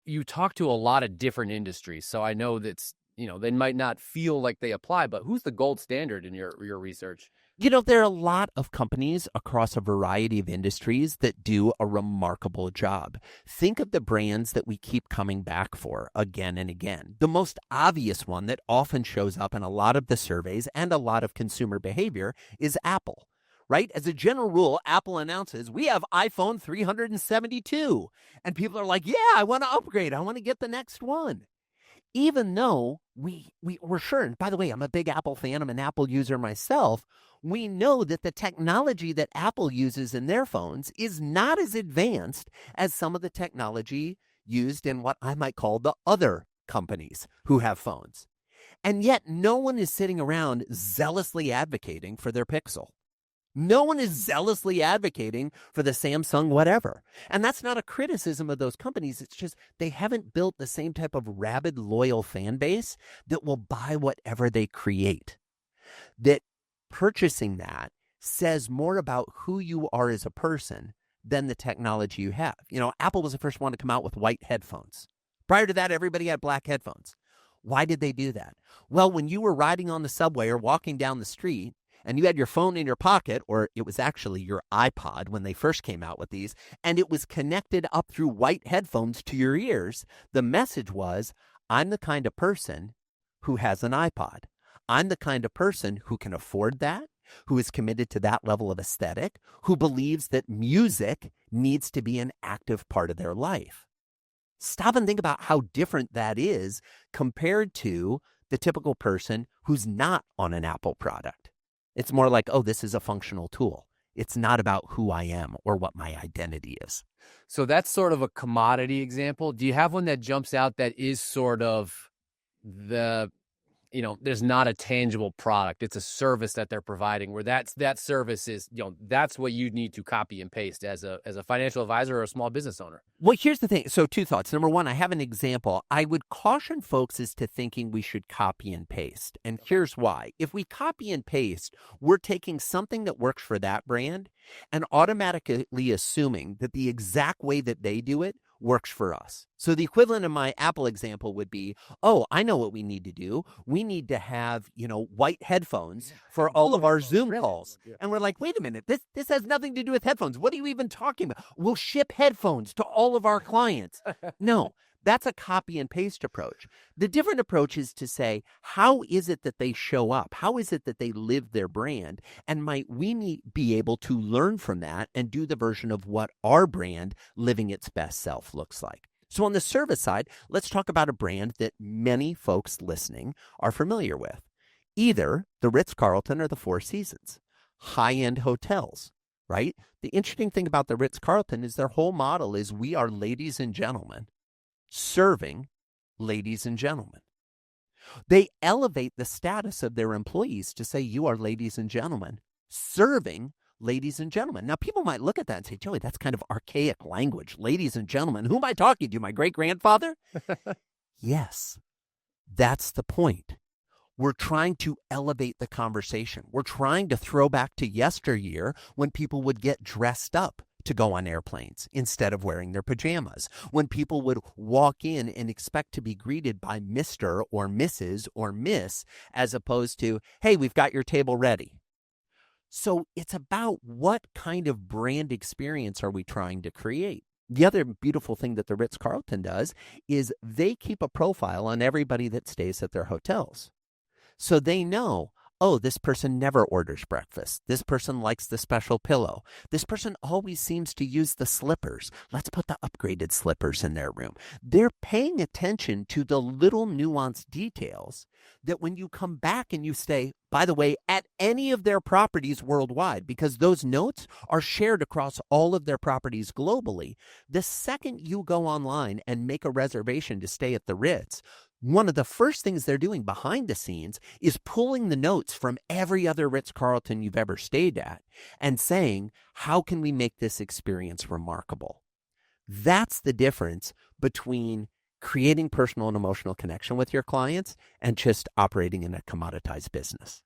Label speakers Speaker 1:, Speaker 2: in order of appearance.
Speaker 1: you talk to a lot of different industries, so I know that's, they might not feel like they apply, but who's the gold standard in your research?
Speaker 2: There are a lot of companies across a variety of industries that do a remarkable job. Think of the brands that we keep coming back for again and again. The most obvious one that often shows up in a lot of the surveys and a lot of consumer behavior is Apple. Right? As a general rule, Apple announces, we have iPhone 372. And people are like, yeah, I want to upgrade. I want to get the next one. Even though we're sure, and by the way, I'm a big Apple fan, I'm an Apple user myself, we know that the technology that Apple uses in their phones is not as advanced as some of the technology used in what I might call the other companies who have phones. And yet no one is sitting around zealously advocating for their Pixel. No one is zealously advocating for the Samsung whatever. And that's not a criticism of those companies. It's just they haven't built the same type of rabid, loyal fan base that will buy whatever they create. That purchasing that says more about who you are as a person than the technology you have. Apple was the first one to come out with white headphones. Prior to that, everybody had black headphones. Why did they do that? Well, when you were riding on the subway or walking down the street, and you had your phone in your pocket, or it was actually your iPod when they first came out with these, and it was connected up through white headphones to your ears, the message was, I'm the kind of person who has an iPod. I'm the kind of person who can afford that, who is committed to that level of aesthetic, who believes that music needs to be an active part of their life. Stop and think about how different that is compared to the typical person who's not on an Apple product. It's more like, oh, this is a functional tool. It's not about who I am or what my identity is.
Speaker 1: So that's sort of a commodity example. Do you have one that jumps out that is sort of there's not a tangible product. It's a service that they're providing where that service is, that's what you need to copy and paste as a financial advisor or a small business owner?
Speaker 2: Well, here's the thing. So 2 thoughts. Number 1, I have an example. I would caution folks as to thinking we should copy and paste. And here's why. If we copy and paste, we're taking something that works for that brand and automatically assuming that the exact way that they do it works for us. So the equivalent of my Apple example would be, oh, I know what we need to do. We need to have, white headphones for all of our Zoom calls. And we're like, wait a minute, this has nothing to do with headphones. What are you even talking about? We'll ship headphones to all of our clients. No, that's a copy and paste approach. The different approach is to say, how is it that they show up? How is it that they live their brand? And might we be able to learn from that and do the version of what our brand living its best self looks like? So on the service side, let's talk about a brand that many folks listening are familiar with. Either the Ritz-Carlton or the Four Seasons, high-end hotels, right? The interesting thing about the Ritz-Carlton is their whole model is we are ladies and gentlemen serving ladies and gentlemen. They elevate the status of their employees to say, you are ladies and gentlemen serving ladies and gentlemen. Now, people might look at that and say, Joey, that's kind of archaic language. Ladies and gentlemen, who am I talking to? My great-grandfather? Yes, that's the point. We're trying to elevate the conversation. We're trying to throw back to yesteryear when people would get dressed up to go on airplanes instead of wearing their pajamas, when people would walk in and expect to be greeted by Mr. or Mrs. or Miss, as opposed to, hey, we've got your table ready. So it's about what kind of brand experience are we trying to create? The other beautiful thing that the Ritz-Carlton does is they keep a profile on everybody that stays at their hotels. So they know, oh, this person never orders breakfast. This person likes the special pillow. This person always seems to use the slippers. Let's put the upgraded slippers in their room. They're paying attention to the little nuanced details that when you come back and you stay, by the way, at any of their properties worldwide, because those notes are shared across all of their properties globally, the second you go online and make a reservation to stay at the Ritz, one of the first things they're doing behind the scenes is pulling the notes from every other Ritz-Carlton you've ever stayed at and saying, how can we make this experience remarkable? That's the difference between creating personal and emotional connection with your clients and just operating in a commoditized business.